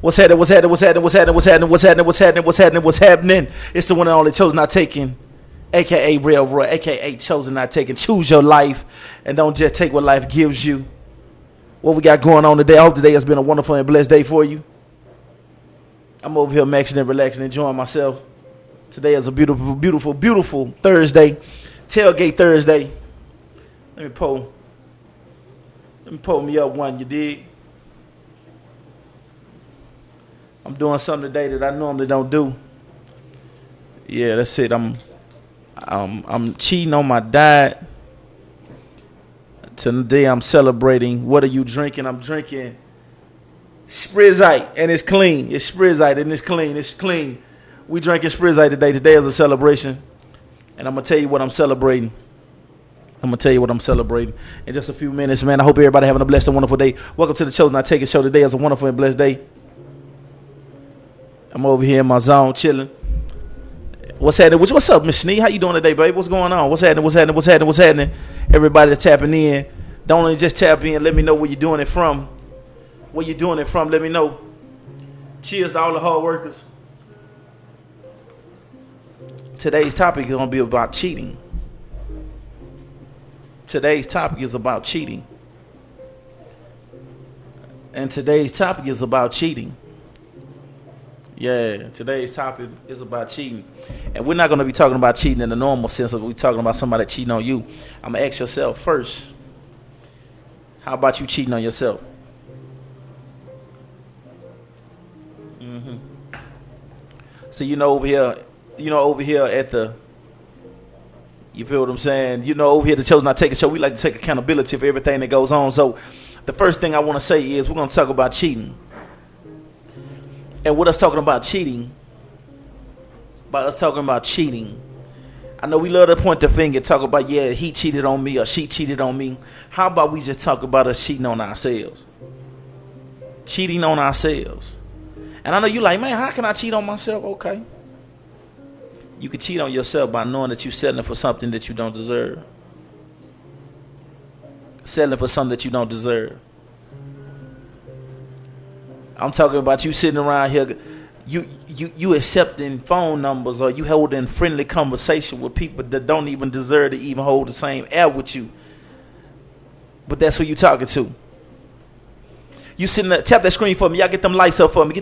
What's happening? What's happening? What's happening? What's happening? What's happening? What's happening? What's happening? What's happening? What's happening? It's the one and only Chosen Not Taken, aka Real Roy, aka Chosen Not Taken. Choose your life and don't just take what life gives you. What we got going on today? I hope today has been a wonderful and blessed day for you. I'm over here maxing and relaxing, enjoying myself. Today is a beautiful, beautiful, beautiful Thursday, tailgate Thursday. Let me pull me up one. You dig? I'm doing something today that I normally don't do. Yeah, that's it. I'm cheating on my diet. Today I'm celebrating. What are you drinking? I'm drinking Sprizite, and it's clean. It's Sprizite, and it's clean. It's clean. We drinking Sprizite today. Today is a celebration, and I'm gonna tell you what I'm celebrating. In just a few minutes, man. I hope everybody having a blessed and wonderful day. Welcome to the Chosen Not Taken show. Today is a wonderful and blessed day. I'm over here in my zone, chilling. What's happening? What's up, Miss Snee? How you doing today, babe? What's going on? What's happening? Everybody that's tapping in, don't only just tap in. Let me know where you're doing it from. Let me know. Cheers to all the hard workers. Today's topic is going to be about cheating. Yeah, today's topic is about cheating. And we're not going to be talking about cheating in the normal sense of we're talking about somebody cheating on you. I'm going to ask yourself first, how about you cheating on yourself? So, over here at the, you feel what I'm saying? Over here, the Chosen Not Taken show, we like to take accountability for everything that goes on. So the first thing I want to say is we're going to talk about cheating. And with us talking about cheating, I know we love to point the finger, talk about, yeah, he cheated on me or she cheated on me. How about we just talk about us cheating on ourselves? And I know you like, man, how can I cheat on myself? Okay. You can cheat on yourself by knowing that you're settling for something that you don't deserve. I'm talking about you sitting around here, you accepting phone numbers or you holding friendly conversation with people that don't even deserve to even hold the same air with you. But that's who you talking to. You sitting there, tap that screen for me. Y'all get them lights up for me.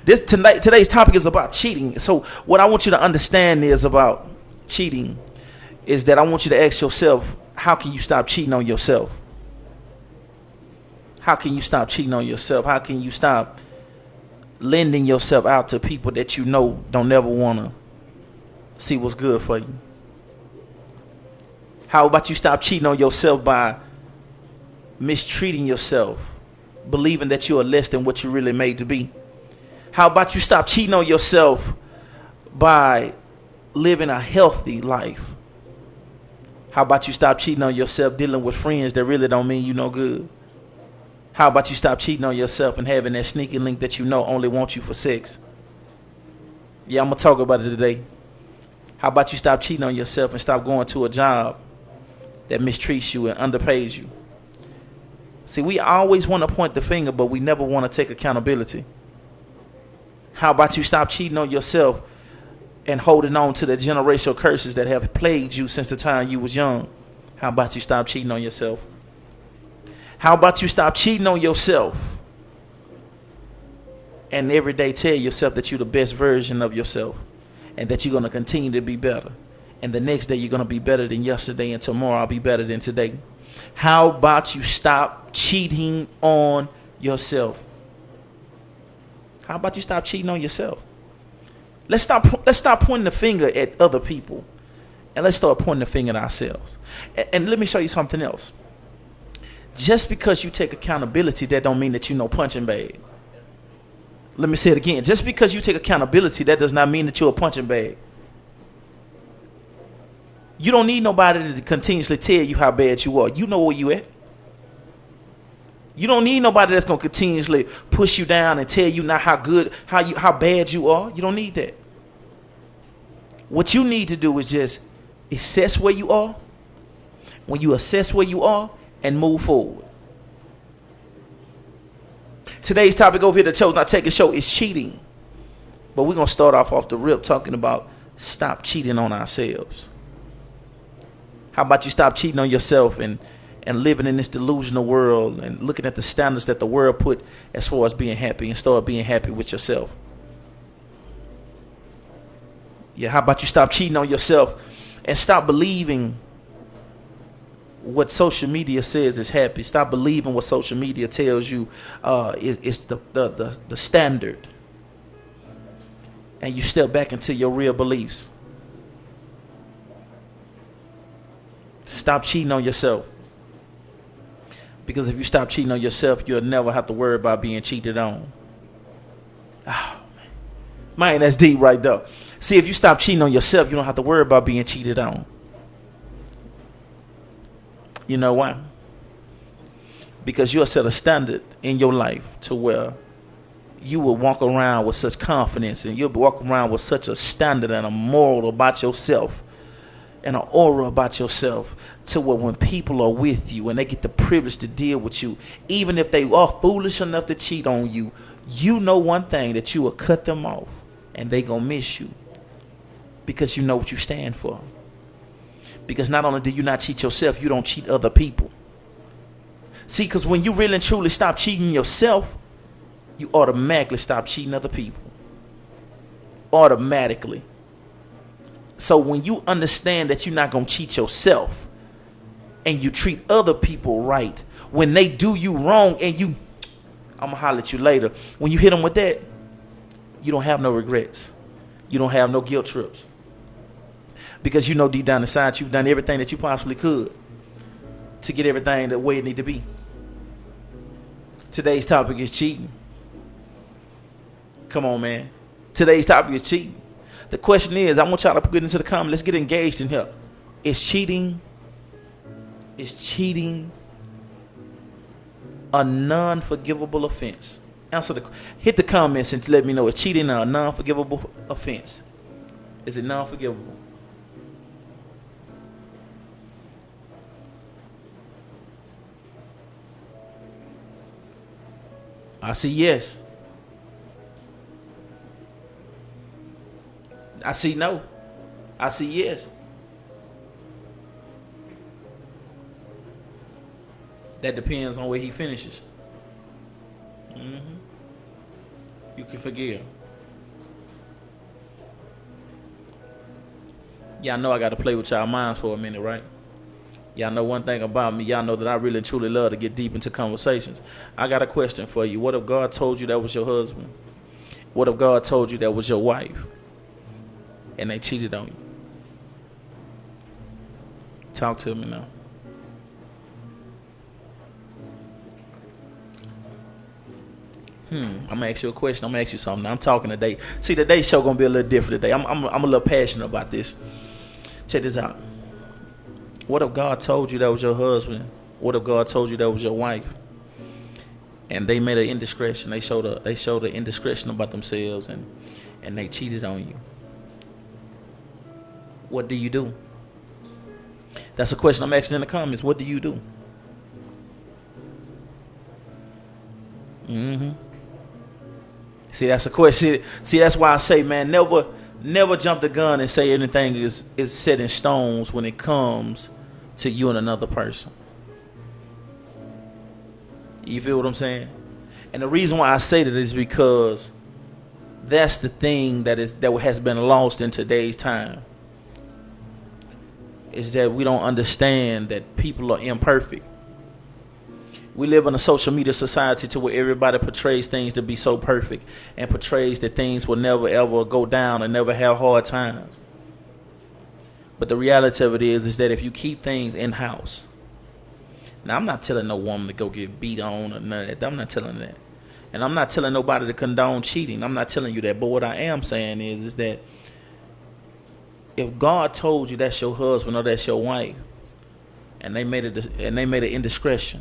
Today's topic is about cheating. So what I want you to understand is about cheating is that I want you to ask yourself, how can you stop cheating on yourself? How can you stop cheating on yourself? How can you stop lending yourself out to people that you know don't never want to see what's good for you? How about you stop cheating on yourself by mistreating yourself, believing that you are less than what you're really made to be? How about you stop cheating on yourself by living a healthy life? How about you stop cheating on yourself dealing with friends that really don't mean you no good? How about you stop cheating on yourself and having that sneaky link that you know only wants you for sex? Yeah, I'm going to talk about it today. How about you stop cheating on yourself and stop going to a job that mistreats you and underpays you? See, we always want to point the finger, but we never want to take accountability. How about you stop cheating on yourself and holding on to the generational curses that have plagued you since the time you was young? How about you stop cheating on yourself? How about you stop cheating on yourself and every day tell yourself that you're the best version of yourself and that you're going to continue to be better. And the next day you're going to be better than yesterday, and tomorrow I'll be better than today. How about you stop cheating on yourself? How about you stop cheating on yourself? Let's stop pointing the finger at other people and let's start pointing the finger at ourselves. And let me show you something else. Just because you take accountability, that don't mean that you know punching bag. Let me say it again. Just because you take accountability, that does not mean that you're a punching bag. You don't need nobody to continuously tell you how bad you are. You know where you at. You don't need nobody that's gonna continuously push you down and tell you not how bad you are. You don't need that. What you need to do is just assess where you are. When you assess where you are, and move forward. Today's topic over here, the Chose Not Taken show, is cheating. But we're going to start off the rip talking about stop cheating on ourselves. How about you stop cheating on yourself and living in this delusional world and looking at the standards that the world put as far as being happy, and start being happy with yourself. Yeah, how about you stop cheating on yourself and stop believing what social media says is happy. Stop believing what social media tells you is the standard. And you step back into your real beliefs. Stop cheating on yourself. Because if you stop cheating on yourself, you'll never have to worry about being cheated on. Oh, man, that's deep right there. See, if you stop cheating on yourself, you don't have to worry about being cheated on. You know why? Because you'll set a standard in your life to where you will walk around with such confidence, and you'll walk around with such a standard and a moral about yourself and an aura about yourself, to where when people are with you and they get the privilege to deal with you, even if they are foolish enough to cheat on you, you know one thing, that you will cut them off and they gonna miss you, because you know what you stand for. Because not only do you not cheat yourself, you don't cheat other people. See, because when you really and truly stop cheating yourself, you automatically stop cheating other people. Automatically. So when you understand that you're not going to cheat yourself, and you treat other people right, when they do you wrong and I'm going to holler at you later, when you hit them with that, you don't have no regrets. You don't have no guilt trips. Because you know deep down inside you've done everything that you possibly could to get everything the way it need to be. Today's topic is cheating. Come on, man. Today's topic is cheating. The question is, I want y'all to put it into the comments. Let's get engaged in here. Is cheating a non-forgivable offense? Hit the comments and let me know, is cheating a non-forgivable offense? Is it non-forgivable? I see yes. I see no. I see yes. That depends on where he finishes. You can forgive. Y'all know I got to play with y'all minds for a minute, right? Y'all know one thing about me. Y'all know that I really and truly love to get deep into conversations. I got a question for you. What if God told you that was your husband? What if God told you that was your wife, and they cheated on you? Talk to me now. I'm gonna ask you a question. I'm gonna ask you something. I'm talking today. See, today's show gonna be a little different today. I'm a little passionate about this. Check this out. What if God told you that was your husband? What if God told you that was your wife, and they made an indiscretion? They showed an indiscretion about themselves, and they cheated on you. What do you do? That's a question I'm asking in the comments. What do you do? See, that's a question. See, that's why I say, man, never jump the gun and say anything is set in stones when it comes to you and another person. You feel what I'm saying? And the reason why I say that is because that's the thing that has been lost in today's time. Is that we don't understand that people are imperfect. We live in a social media society to where everybody portrays things to be so perfect, and portrays that things will never ever go down and never have hard times. But the reality of it is that if you keep things in house, now I'm not telling no woman to go get beat on or none of that. I'm not telling that, and I'm not telling nobody to condone cheating. I'm not telling you that. But what I am saying is that if God told you that's your husband or that's your wife, and they made an indiscretion,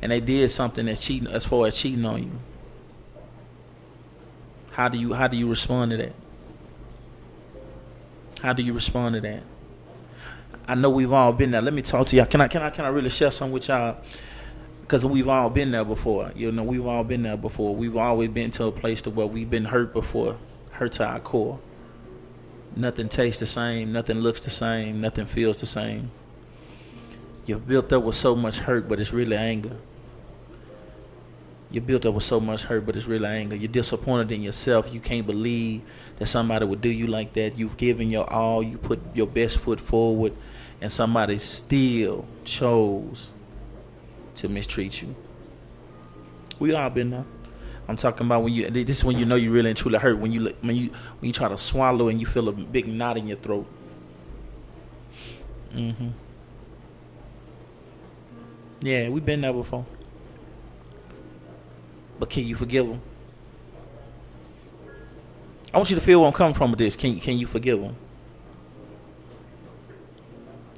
and they did something that's cheating, as far as cheating on you, how do you respond to that? How do you respond to that? I know we've all been there. Let me talk to y'all. Can I really share something with y'all? Because we've all been there before. We've all been there before. We've always been to a place to where we've been hurt before. Hurt to our core. Nothing tastes the same. Nothing looks the same. Nothing feels the same. You're built up with so much hurt, but it's really anger. You're built up with so much hurt, but it's really anger. You're disappointed in yourself. You can't believe that somebody would do you like that. You've given your all. You put your best foot forward, and somebody still chose to mistreat you. We all been there. I'm talking about this is when you know you really and truly hurt. When you try to swallow and you feel a big knot in your throat. Yeah, we've been there before. But can you forgive them? I want you to feel where I'm coming from with this. Can you forgive them?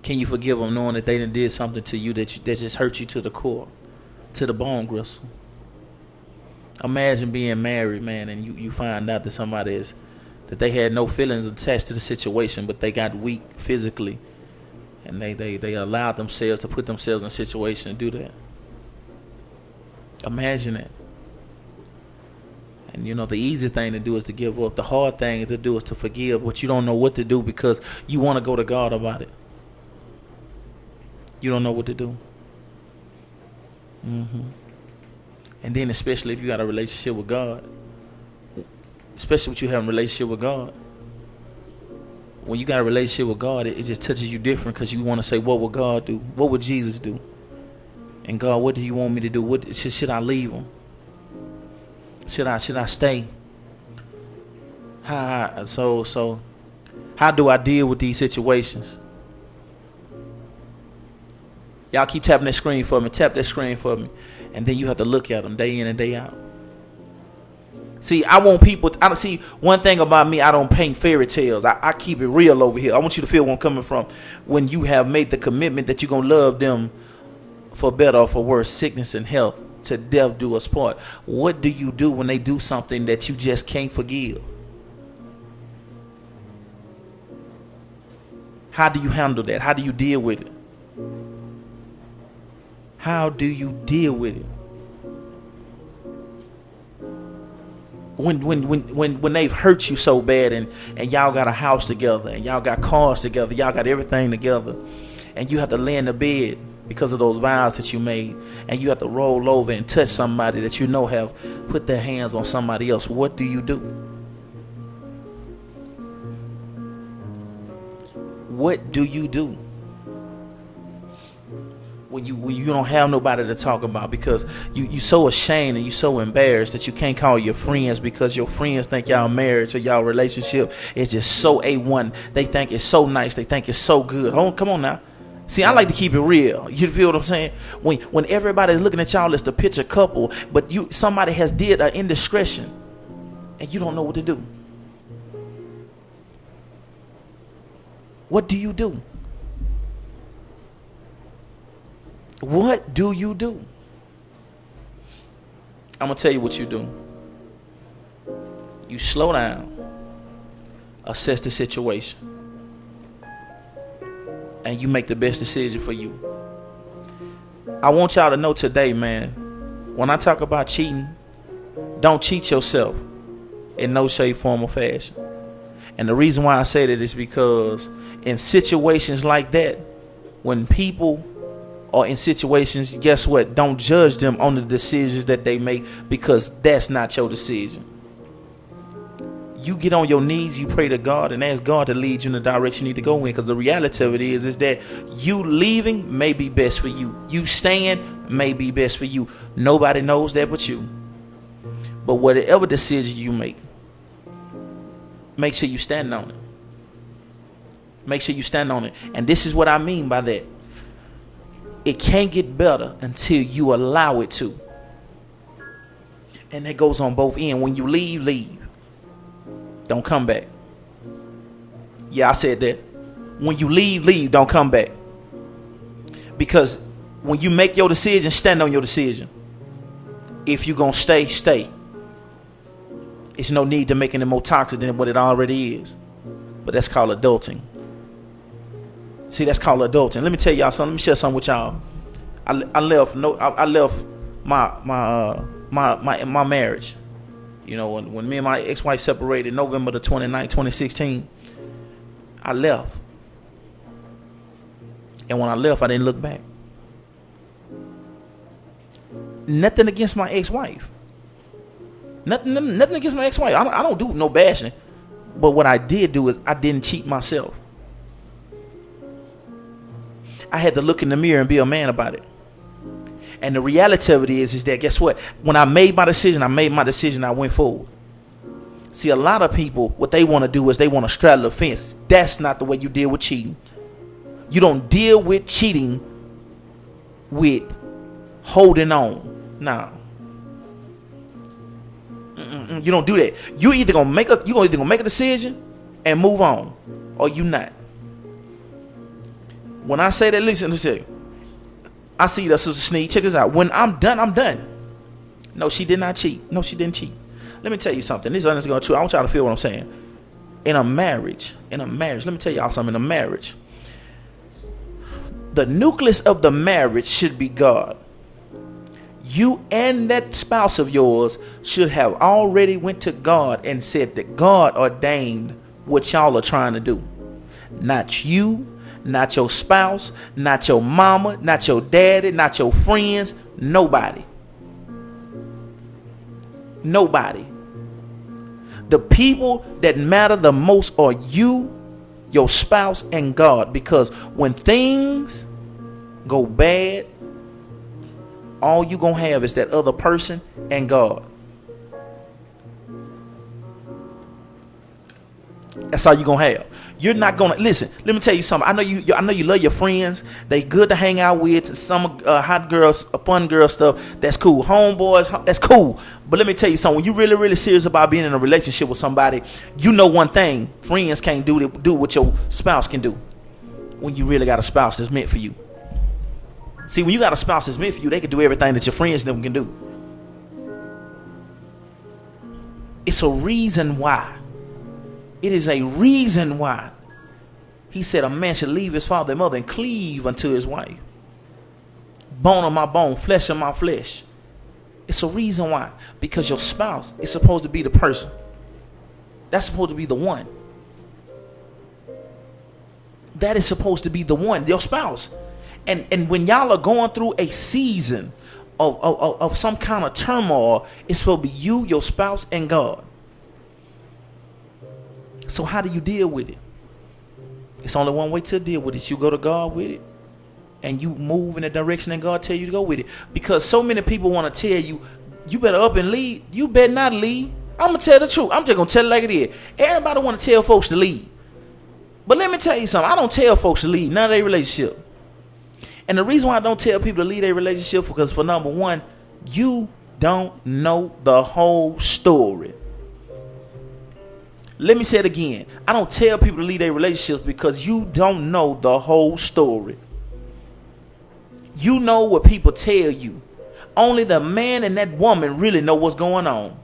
Can you forgive them knowing that they done did something to you that just hurt you to the core, to the bone gristle? Imagine being married, man, and you find out that that they had no feelings attached to the situation, but they got weak physically, and they allowed themselves to put themselves in a situation to do that. Imagine that. And the easy thing to do is to give up. The hard thing to do is to forgive, but you don't know what to do because you want to go to God about it. You don't know what to do. And then especially if you got a relationship with God, especially if you have a relationship with God, when you got a relationship with God, it just touches you different because you want to say, what would God do? What would Jesus do? And God, what do you want me to do? What should I leave him? Should I stay? So how do I deal with these situations? Y'all keep tapping that screen for me. Tap that screen for me. And then you have to look at them day in and day out. See, I want people. I don't see one thing about me. I don't paint fairy tales. I keep it real over here. I want you to feel where I'm coming from. When you have made the commitment that you're gonna love them for better or for worse, sickness and health, to death do us part. What do you do when they do something that you just can't forgive? How do you handle that? How do you deal with it? How do you deal with it? When they've hurt you so bad and y'all got a house together and y'all got cars together, y'all got everything together, and you have to lay in the bed because of those vows that you made, and you have to roll over and touch somebody that you know have put their hands on somebody else. What do you do? What do you do? When you don't have nobody to talk about because you so ashamed and you so embarrassed that you can't call your friends because your friends think y'all marriage or y'all relationship is just so A1. They think it's so nice. They think it's so good. Oh, come on now. See, I like to keep it real. You feel what I'm saying? When everybody's looking at y'all as the picture couple, but somebody has did an indiscretion and you don't know what to do. What do you do? What do you do? I'm going to tell you what you do. You slow down, assess the situation, and you make the best decision for you. I want y'all to know today, man, when I talk about cheating, don't cheat yourself in no shape, form, or fashion. And the reason why I say that is because in situations like that, when people or in situations, guess what? Don't judge them on the decisions that they make because that's not your decision. You get on your knees, you pray to God and ask God to lead you in the direction you need to go in, because the reality of it is that you leaving may be best for you. You staying may be best for you. Nobody knows that but you. But whatever decision you make sure you stand on it. Make sure you stand on it. And this is what I mean by that. It can't get better until you allow it to. And that goes on both ends. When you leave. Don't come back. Yeah, I said that. When you leave, don't come back. Because when you make your decision, stand on your decision. If you're going to stay. It's no need to make it more toxic than what it already is. But that's called adulting. See, that's called adulting. Let me tell y'all something. Let me share something with y'all. I left. No, I left my marriage. You know, when me and my ex-wife separated November the 29th, 2016, I left. And when I left, I didn't look back. Nothing against my ex-wife. Nothing against my ex-wife. I don't do no bashing. But what I did do is I didn't cheat myself. I had to look in the mirror and be a man about it. And the reality of it is that, guess what? When I made my decision, I went forward. See, a lot of people, what they want to do is they want to straddle the fence. That's not the way you deal with cheating. You don't deal with cheating with holding on. Nah. You don't do that. You're either gonna make a decision and move on, or you not. When I say that, listen to you. I see that, Sister Sneed. Check this out. When I'm done, I'm done. No, she did not cheat. No, she didn't cheat. Let me tell you something. This is honestly going to. I want y'all to feel what I'm saying. In a marriage, let me tell y'all something. In a marriage, the nucleus of the marriage should be God. You and that spouse of yours should have already went to God and said that God ordained what y'all are trying to do. Not you, not your spouse, not your mama, not your daddy, not your friends, nobody. Nobody. The people that matter the most are you, your spouse, and God. Because when things go bad, all you gonna have is that other person and God. That's all you gonna have. You're not gonna listen. Let me tell you something. I know you love your friends. They good to hang out with. Some hot girls, fun girl stuff. That's cool. Homeboys, that's cool. But let me tell you something. When you really, really serious about being in a relationship with somebody, you know one thing: friends can't do what your spouse can do. When you really got a spouse that's meant for you. See, when you got a spouse that's meant for you, they can do everything that your friends never can do. It's a reason why. It is a reason why he said a man should leave his father and mother and cleave unto his wife. Bone of my bone, flesh of my flesh. It's a reason why. Because your spouse is supposed to be the person. That's supposed to be the one. That is supposed to be the one, your spouse. And when y'all are going through a season of some kind of turmoil, it's supposed to be you, your spouse, and God. So how do you deal with it? It's only one way to deal with it. You go to God with it, and you move in the direction that God tell you to go with it. Because so many people want to tell you, you better up and leave. You better not leave. I'm going to tell the truth. I'm just going to tell it like it is. Everybody want to tell folks to leave. But let me tell you something. I don't tell folks to leave none of their relationship. And the reason why I don't tell people to leave their relationship, because for number one, you don't know the whole story. Let me say it again. I don't tell people to leave their relationships because you don't know the whole story. You know what people tell you. Only the man and that woman really know what's going on.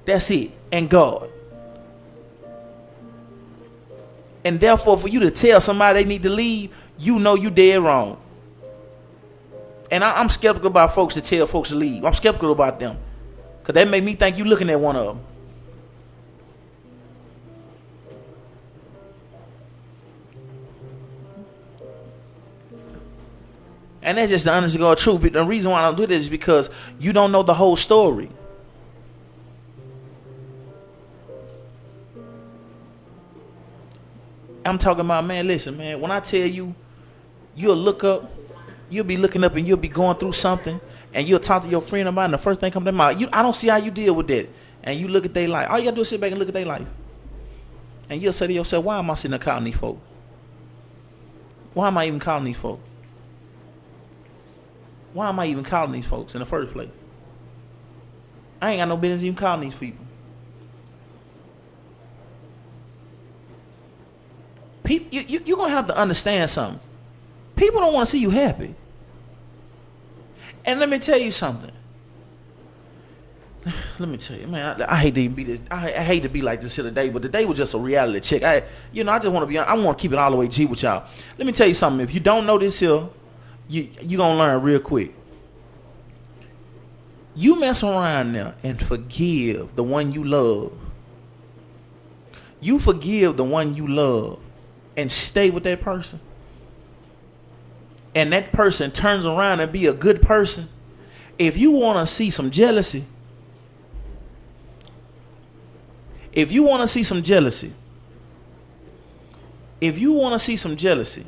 That's it. And God. And therefore, for you to tell somebody they need to leave, you know you dead wrong. And I'm skeptical about folks that tell folks to leave. I'm skeptical about them. Because that make me think you looking at one of them. And that's just the honest to God truth. The reason why I don't do this is because you don't know the whole story. I'm talking about, man, listen, man, when I tell you, you'll look up, you'll be looking up and you'll be going through something and you'll talk to your friend about it and the first thing comes to mind, I don't see how you deal with that. And you look at their life. All you got to do is sit back and look at their life. And you'll say to yourself, why am I sitting there calling these folks? Why am I even calling these folks? Why am I even calling these folks in the first place? I ain't got no business even calling these people. You're going to have to understand something. People don't want to see you happy. And let me tell you something. Let me tell you, man, I hate to be this. I hate to be like this here today, but today was just a reality check. I just want to be. I want to keep it all the way G with y'all. Let me tell you something. If you don't know this here, You gonna learn real quick. You mess around now and forgive the one you love. You forgive the one you love and stay with that person. And that person turns around and be a good person. If you want to see some jealousy, if you want to see some jealousy,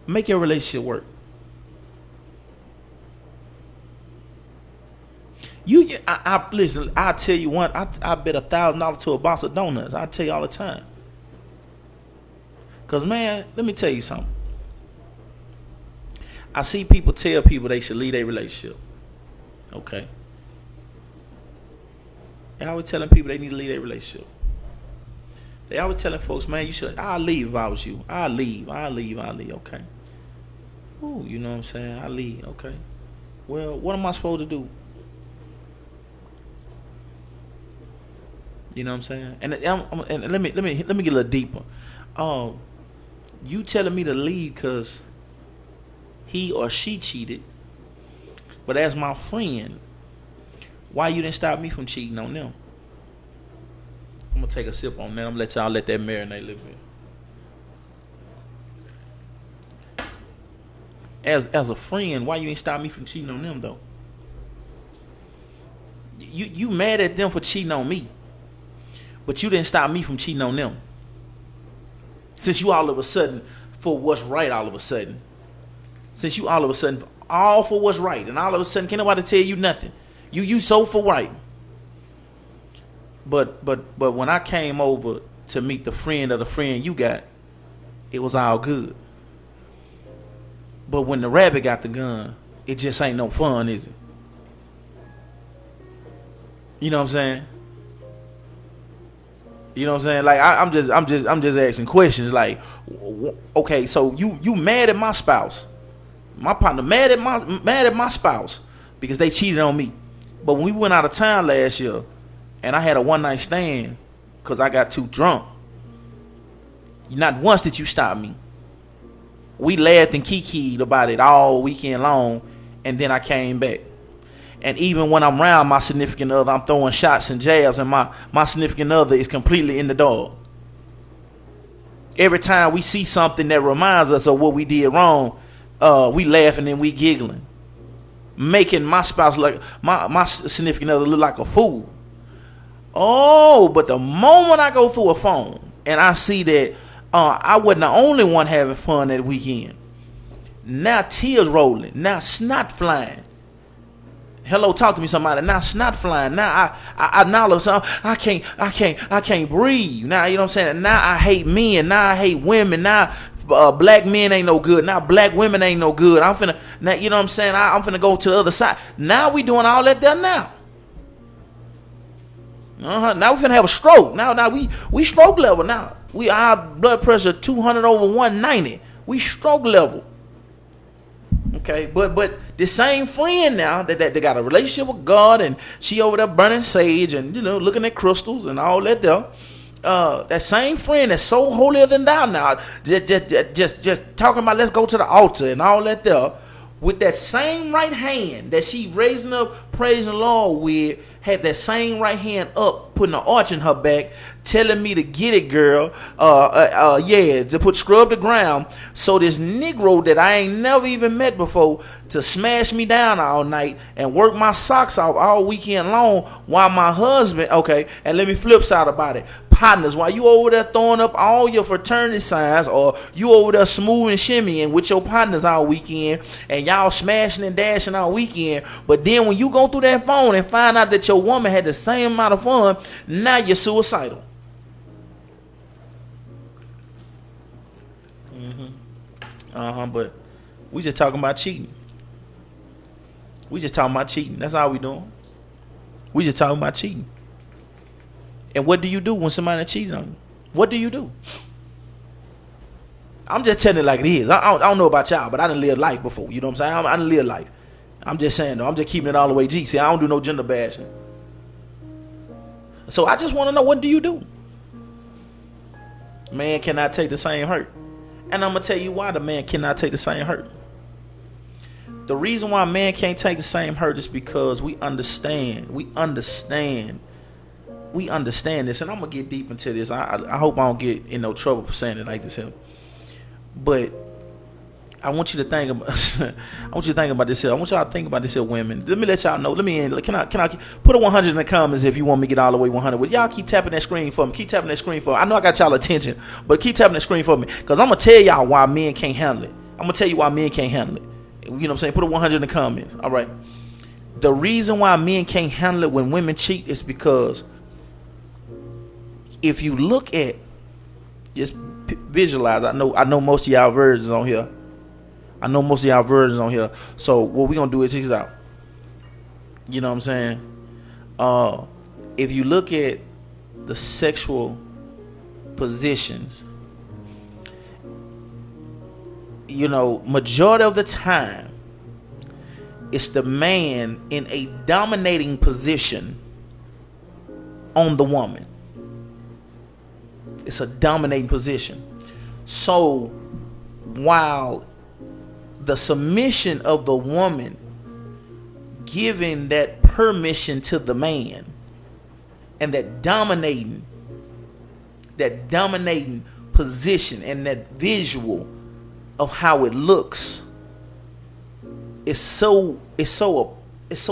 make your relationship work. Listen, I tell you one, I bet $1,000 to a box of donuts. I tell you all the time. Cause man, let me tell you something. I see people tell people they should leave their relationship. Okay. They always telling people they need to leave their relationship. They always telling folks, man, you should. I'll leave if I was you. I'll leave. Okay. Ooh, you know what I'm saying? I'll leave. Okay. Well, what am I supposed to do? You know what I'm saying? And let me get a little deeper. You telling me to leave because he or she cheated, but as my friend, why you didn't stop me from cheating on them? I'm gonna take a sip on that. I'm gonna let y'all let that marinate a little bit. As a friend, why you ain't stop me from cheating on them though? You mad at them for cheating on me, but you didn't stop me from cheating on them. Since you all of a sudden for what's right, all of a sudden. Since you all of a sudden all for what's right, and all of a sudden can't nobody tell you nothing. You so for right. But when I came over to meet the friend of the friend you got, it was all good. But when the rabbit got the gun, it just ain't no fun, is it? You know what I'm saying? You know what I'm saying? Like I'm just asking questions. Like, okay, so you mad at my spouse, my partner mad at my spouse because they cheated on me. But when we went out of town last year, and I had a one night stand because I got too drunk, not once did you stop me. We laughed and kikied about it all weekend long, and then I came back. And even when I'm around my significant other, I'm throwing shots and jabs, and my significant other is completely in the dog. Every time we see something that reminds us of what we did wrong, we laughing and we giggling, making my spouse like my significant other look like a fool. Oh, but the moment I go through a phone and I see that I wasn't the only one having fun that weekend, now tears rolling, now snot flying. Hello, talk to me, somebody. Now snot flying. Now I now all of a sudden I can't breathe. Now you know what I'm saying. Now I hate men. Now I hate women. Now black men ain't no good. Now black women ain't no good. I'm finna now you know what I'm saying. I'm finna go to the other side. Now we doing all that there now. Now we finna have a stroke. Now we stroke level now. Our blood pressure 200 over 190. We stroke level. Okay, but the same friend now that they got a relationship with God, and she over there burning sage and looking at crystals and all that there. That same friend that's so holier than thou now, just talking about let's go to the altar and all that there, with that same right hand that she raising up praising the Lord with, had that same right hand up, putting an arch in her back, telling me to get it, girl. To put scrub the ground. So this Negro that I ain't never even met before to smash me down all night and work my socks off all weekend long while my husband, okay, and let me flip side about it. Partners, while you over there throwing up all your fraternity signs, or you over there smooth and shimmying with your partners all weekend, and y'all smashing and dashing all weekend, but then when you go through that phone and find out that your woman had the same amount of fun, now you're suicidal. But we just talking about cheating. That's all we doing. We just talking about cheating. And what do you do when somebody cheated on you? What do you do? I'm just telling it like it is. I don't know about y'all, but I done lived life before. You know what I'm saying? I done lived life. I'm just saying though. I'm just keeping it all the way G. See, I don't do no gender bashing. So I just want to know, what do you do? Man cannot take the same hurt. And I'm going to tell you why the man cannot take the same hurt. The reason why man can't take the same hurt is because we understand this. And I'm going to get deep into this. I hope I don't get in no trouble for saying it like this here. But I want you to think about this here. I want y'all to think about this here, women. Let me let y'all know. Can I put a 100 in the comments if you want me to get all the way 100? Well, y'all keep tapping that screen for me. Keep tapping that screen for me. I know I got y'all attention, but keep tapping that screen for me, because I'm going to tell y'all why men can't handle it. I'm going to tell you why men can't handle it. You know what I'm saying? Put a 100 in the comments. All right. The reason why men can't handle it when women cheat is because if you look at, just visualize. I know most of y'all virgins on here. So what we gonna do is check this out. You know what I'm saying? If you look at the sexual positions, you know, majority of the time, it's the man in a dominating position on the woman. It's a dominating position. So while the submission of the woman giving that permission to the man, and that dominating position and that visual of how it looks is so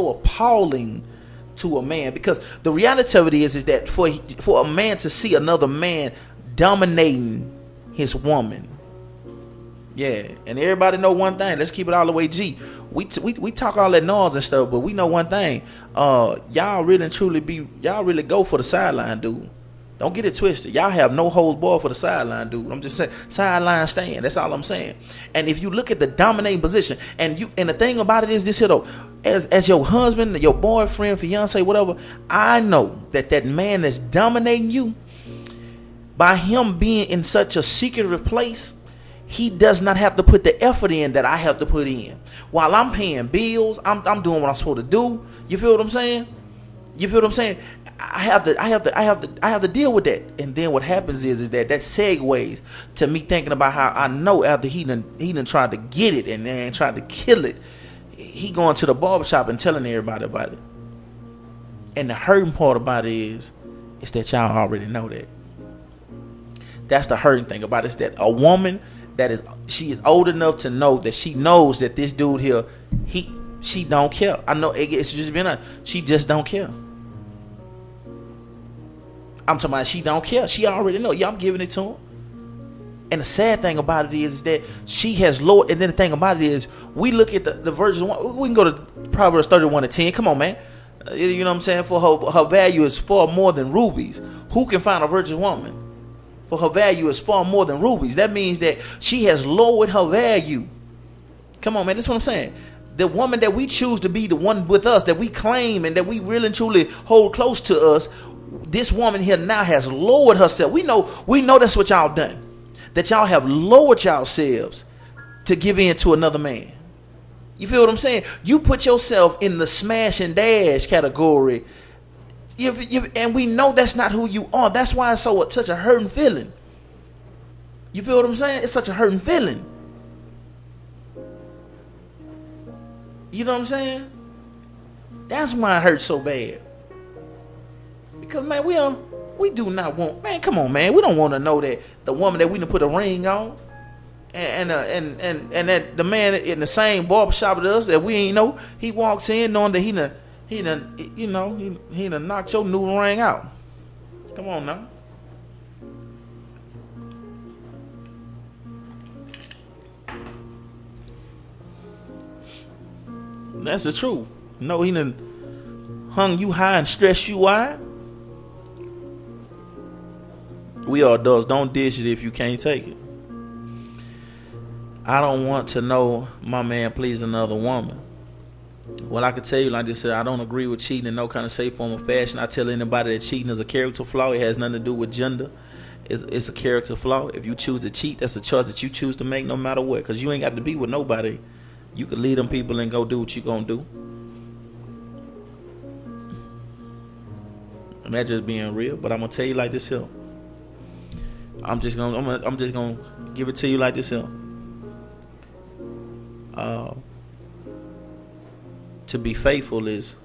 appalling to a man, because the reality of it is that for a man to see another man dominating his woman. Yeah, and everybody know one thing. Let's keep it all the way G. We talk all that noise and stuff, but we know one thing. Y'all really go for the sideline, dude. Don't get it twisted. Y'all have no holds barred for the sideline, dude. I'm just saying, sideline stand. That's all I'm saying. And if you look at the dominating position, and the thing about it is this here though, as your husband, your boyfriend, fiance, whatever, I know that man that's dominating you, by him being in such a secretive place, he does not have to put the effort in that I have to put in. While I'm paying bills, I'm doing what I'm supposed to do. You feel what I'm saying? I have to deal with that. And then what happens is that segues to me thinking about how I know after he done tried to get it and then tried to kill it, he going to the barbershop and telling everybody about it. And the hurting part about it is that y'all already know that. That's the hurting thing about it, is that a woman she is old enough to know that she knows that this dude here, she don't care. I know it's just being honest. She just don't care. I'm talking about she don't care. She already know. Yeah, I'm giving it to him. And the sad thing about it is that she has lowered. And then the thing about it is, we look at the verses. We can go to Proverbs 31:10. Come on, man. You know what I'm saying? For her value is far more than rubies. Who can find a virtuous woman? For her value is far more than rubies. That means that she has lowered her value. Come on, man. That's what I'm saying. The woman that we choose to be the one with us, that we claim and that we really and truly hold close to us, this woman here now has lowered herself. We know that's what y'all done. That y'all have lowered yourselves to give in to another man. You feel what I'm saying? You put yourself in the smash and dash category. And we know that's not who you are. That's why it's such a hurting feeling. You feel what I'm saying? It's such a hurting feeling. You know what I'm saying? That's why it hurts so bad. Because, man, we do not want, man, come on, man. We don't want to know that the woman that we done put a ring on and that the man in the same barbershop with us that we ain't know, he walks in knowing that he done knocked your new ring out. Come on now. That's the truth. No, he done hung you high and stressed you wide. We are adults. Don't dish it if you can't take it. I don't want to know my man please another woman. Well, I can tell you like this, I don't agree with cheating in no kind of shape, form, or fashion. I tell anybody that cheating is a character flaw. It has nothing to do with gender. It's a character flaw. If you choose to cheat, that's a choice that you choose to make no matter what. Because you ain't got to be with nobody. You can lead them people and go do what you gonna do. And that's just being real. But I'm gonna tell you like this here. I'm just gonna give it to you like this here. To be faithful is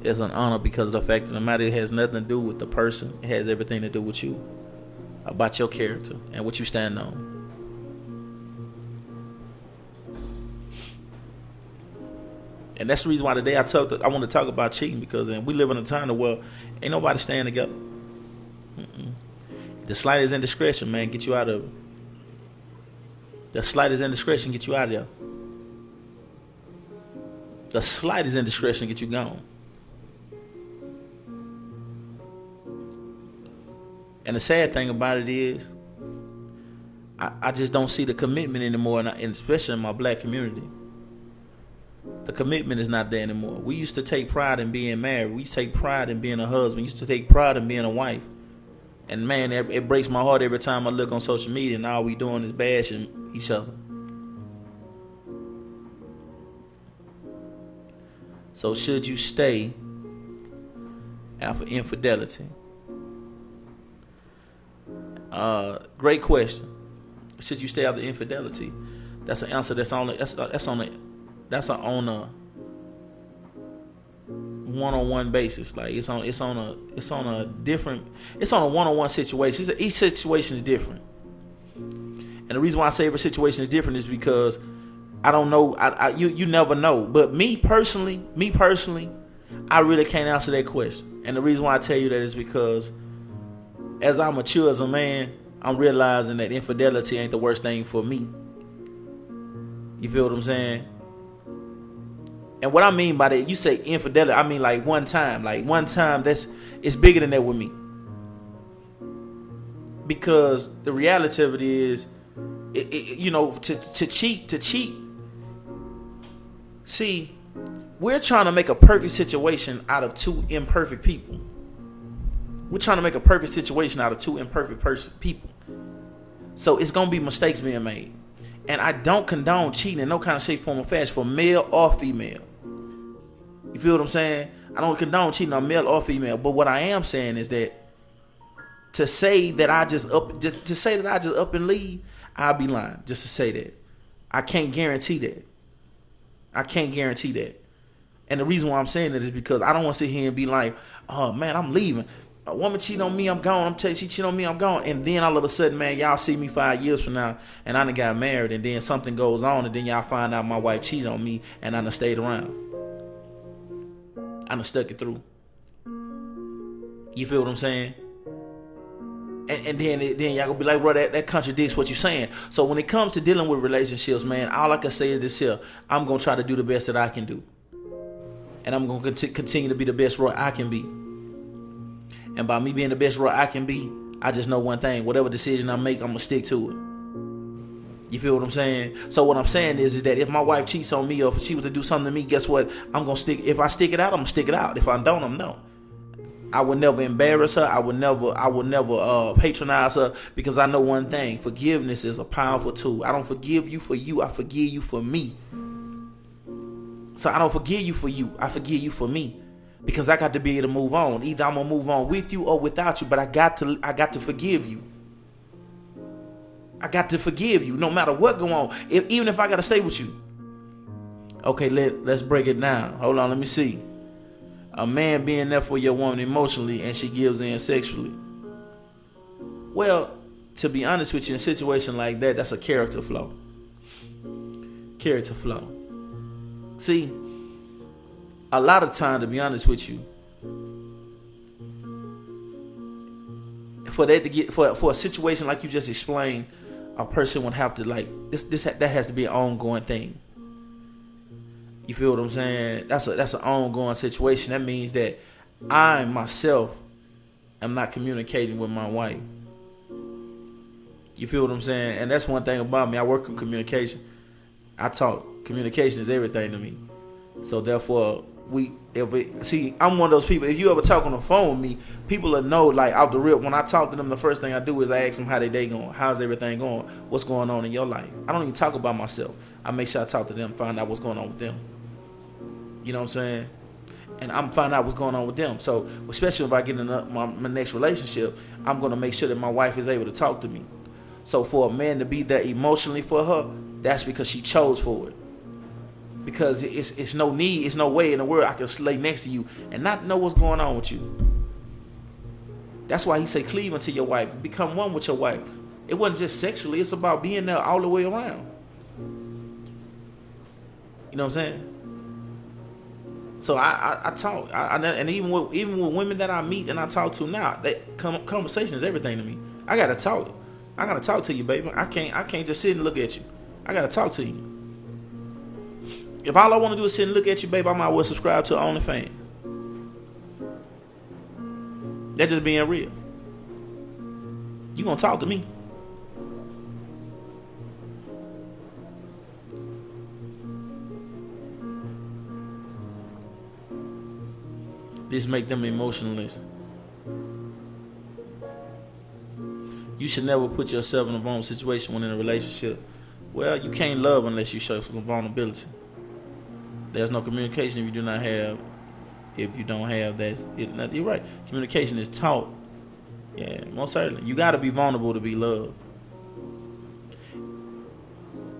an honor, because the fact of the matter, it has nothing to do with the person. It has everything to do with you, about your character and what you stand on. And that's the reason why today I want to talk about cheating, because we live in a time where ain't nobody staying together. The slightest indiscretion, man, get you out of it. The slightest indiscretion get you out of there. The slightest indiscretion get you gone. And the sad thing about it is, I just don't see the commitment anymore, and especially in my black community. The commitment is not there anymore. We used to take pride in being married. We used to take pride in being a husband. We used to take pride in being a wife. And man, it breaks my heart every time I look on social media and all we doing is bashing each other. So should you stay after infidelity? Great question. Should you stay after infidelity? That's an answer that's on a one-on-one basis. Like it's on a one-on-one situation. Each situation is different. And the reason why I say every situation is different is because I don't know. You never know. But me personally, I really can't answer that question. And the reason why I tell you that is because as I mature as a man, I'm realizing that infidelity ain't the worst thing for me. You feel what I'm saying? And what I mean by that, you say infidelity, I mean like one time. Like one time, it's bigger than that with me. Because the reality of it is, to cheat. See, we're trying to make a perfect situation out of two imperfect people. We're trying to make a perfect situation out of two imperfect people. So it's going to be mistakes being made. And I don't condone cheating in no kind of shape, form, or fashion for male or female. You feel what I'm saying? I don't condone cheating on male or female. But what I am saying is that to say that I just up and leave, I'll be lying just to say that. I can't guarantee that. And the reason why I'm saying that is because I don't want to sit here and be like, oh man, I'm leaving. A woman cheat on me, I'm gone. I'm telling you, she cheat on me, I'm gone. And then all of a sudden, man, y'all see me 5 years from now, and I done got married, and then something goes on, and then y'all find out my wife cheated on me, and I done stayed around. I done stuck it through. You feel what I'm saying? And then y'all gonna be like, bro, that contradicts what you're saying. So when it comes to dealing with relationships, man, all I can say is this here: I'm gonna try to do the best that I can do, and I'm gonna continue to be the best Roy I can be. And by me being the best Roy I can be, I just know one thing: whatever decision I make, I'm gonna stick to it. You feel what I'm saying? So what I'm saying is that if my wife cheats on me, or if she was to do something to me, guess what? I'm gonna stick. If I stick it out, I'm gonna stick it out. If I don't, I'm no. I would never embarrass her. I would never patronize her, because I know one thing: forgiveness is a powerful tool. I don't forgive you for you. I forgive you for me. So I don't forgive you for you. I forgive you for me, because I got to be able to move on. Either I'm gonna move on with you or without you, but I got to forgive you. I got to forgive you no matter what go on. Even if I gotta stay with you. Okay, let's break it down. Hold on, let me see. A man being there for your woman emotionally and she gives in sexually. Well, to be honest with you, in a situation like that, that's a character flaw. Character flaw. See, a lot of time, to be honest with you, for a situation like you just explained, a person would have to that has to be an ongoing thing. You feel what I'm saying? That's an ongoing situation. That means that I myself am not communicating with my wife. You feel what I'm saying? And that's one thing about me. I work on communication. I talk. Communication is everything to me. So therefore, I'm one of those people. If you ever talk on the phone with me, people will know, like, out the rip. When I talk to them, the first thing I do is I ask them how their day going. How's everything going? What's going on in your life? I don't even talk about myself. I make sure I talk to them, find out what's going on with them. You know what I'm saying? and I'm finding out what's going on with them. So especially if I get in my next relationship, I'm gonna make sure that my wife is able to talk to me. So for a man to be there emotionally for her, that's because she chose for it. Because it's no need, it's no way in the world I can lay next to you and not know what's going on with you. That's why he say cleave unto your wife, become one with your wife. It wasn't just sexually, it's about being there all the way around. You know what I'm saying? So I talk, and even with women that I meet and I talk to now, that conversation is everything to me. I gotta talk. I gotta talk to you, baby. I can't just sit and look at you. I gotta talk to you. If all I want to do is sit and look at you, baby, I might well subscribe to OnlyFans. That's just being real. You gonna talk to me? This make them emotionless. You should never put yourself in a vulnerable situation when in a relationship. Well, you can't love unless you show some vulnerability. There's no communication if you do not have. If you don't have that, you're right. Communication is taught. Yeah, most certainly. You got to be vulnerable to be loved.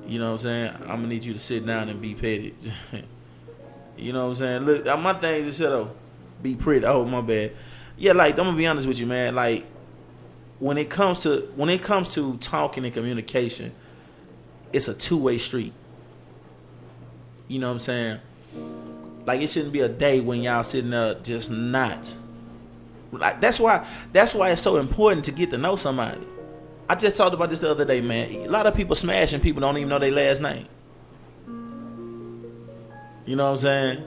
You know what I'm saying? I'm gonna need you to sit down and be petted. You know what I'm saying? Look, my thing is shut up. Be pretty. Oh, my bad. Yeah, like I'm gonna be honest with you, man. Like when it comes to talking and communication, it's a two-way street. You know what I'm saying? Like it shouldn't be a day when y'all sitting there just not. Like that's why it's so important to get to know somebody. I just talked about this the other day, man. A lot of people smashing people don't even know their last name. You know what I'm saying?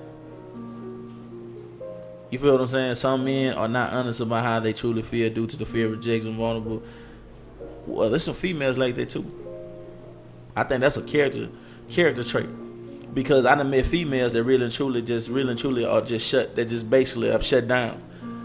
You feel what I'm saying? Some men are not honest about how they truly feel due to the fear of rejection, vulnerable. Well, there's some females like that too. I think that's a character trait. Because I done met females that really and truly are just shut. They just basically have shut down.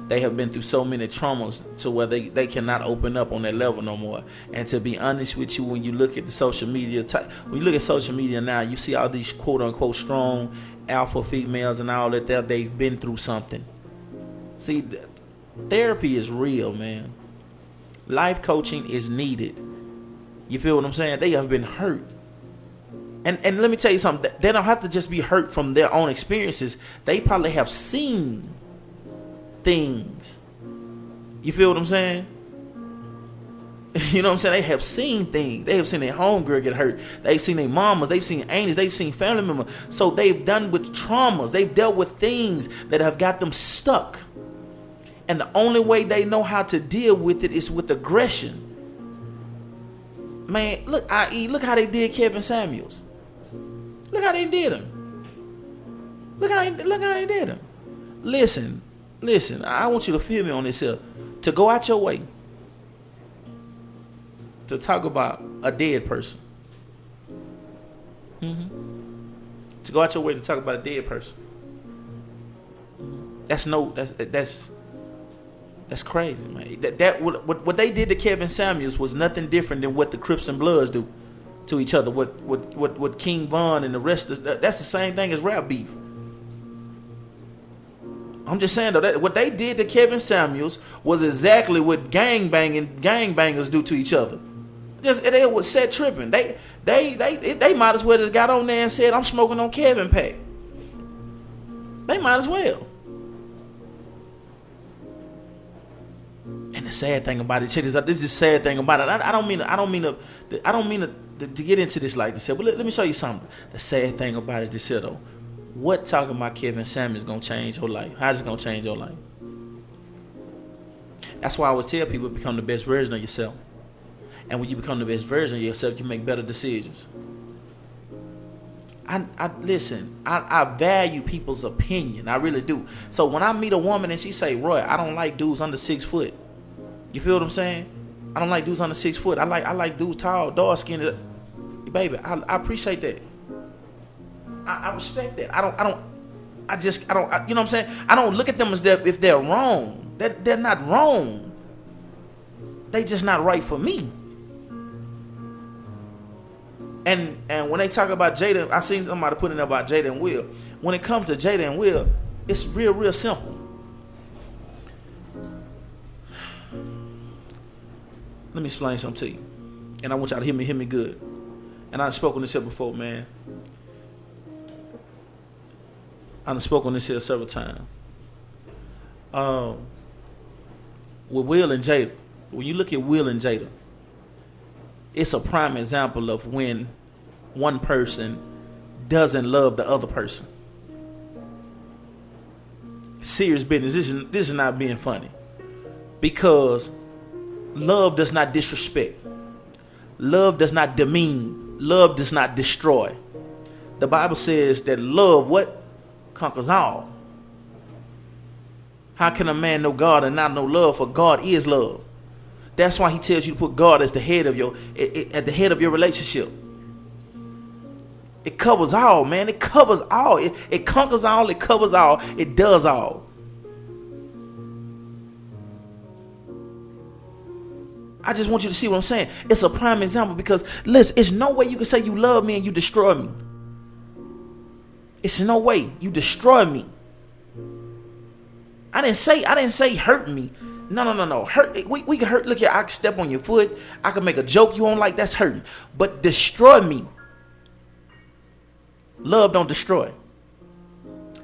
They have been through so many traumas to where they cannot open up on that level no more. And to be honest with you, when you look at the social media, when you look at social media now, you see all these quote unquote strong alpha females and all that they've been through something. See, therapy is real, man. Life coaching is needed. You feel what I'm saying? They have been hurt. And let me tell you something. They don't have to just be hurt from their own experiences. They probably have seen things. You feel what I'm saying? You know what I'm saying? They have seen things. They have seen their homegirl get hurt. They've seen their mamas. They've seen aunties. They've seen family members. So they've done with traumas. They've dealt with things that have got them stuck. And the only way they know how to deal with it is with aggression. Man, look how they did Kevin Samuels. Look how they did him. Look how they did him. Listen. I want you to feel me on this here. To go out your way to talk about a dead person. To go out your way to talk about a dead person. That's crazy, man. What they did to Kevin Samuels was nothing different than what the Crips and Bloods do to each other. What King Von and the rest of that's the same thing as rap beef. I'm just saying though, what they did to Kevin Samuels was exactly what gangbangers do to each other. They was set tripping. They might as well just got on there and said, "I'm smoking on Kevin pack." They might as well. And the sad thing about it, check this out. This is the sad thing about it. I don't mean to get into this like this. But let me show you something. The sad thing about it, this here though. What talking about Kevin Samuels gonna change your life? How's it gonna change your life? That's why I always tell people become the best version of yourself. And when you become the best version of yourself, you make better decisions. I value people's opinion. I really do. So when I meet a woman and she say, "Roy, I don't like dudes under 6 foot." You feel what I'm saying? I don't like dudes under 6 foot. I like dudes tall, dark skinned. Baby, I appreciate that. I respect that. I don't. You know what I'm saying? I don't look at them as if they're wrong. They're not wrong. They just not right for me. And when they talk about Jada, I seen somebody putting up about Jada and Will. When it comes to Jada and Will, It's real, real simple. Let me explain something to you. And I want y'all to hear me good. And I've spoken this here before, man. I've spoken this here several times. With Will and Jada, when you look at Will and Jada, it's a prime example of when one person doesn't love the other person. Serious business. This is not being funny. Because love does not disrespect. Love does not demean. Love does not destroy. The Bible says that love, what? Conquers all. How can a man know God and not know love? For God is love. That's why he tells you to put God as the head of at the head of your relationship. It covers all, man. It covers all. It conquers all. It covers all. It does all. I just want you to see what I'm saying. It's a prime example because, listen, it's no way you can say you love me and you destroy me. It's no way you destroy me. I didn't say hurt me. No. Hurt. We can hurt. Look here, I can step on your foot. I can make a joke you don't like. That's hurting. But destroy me. Love don't destroy.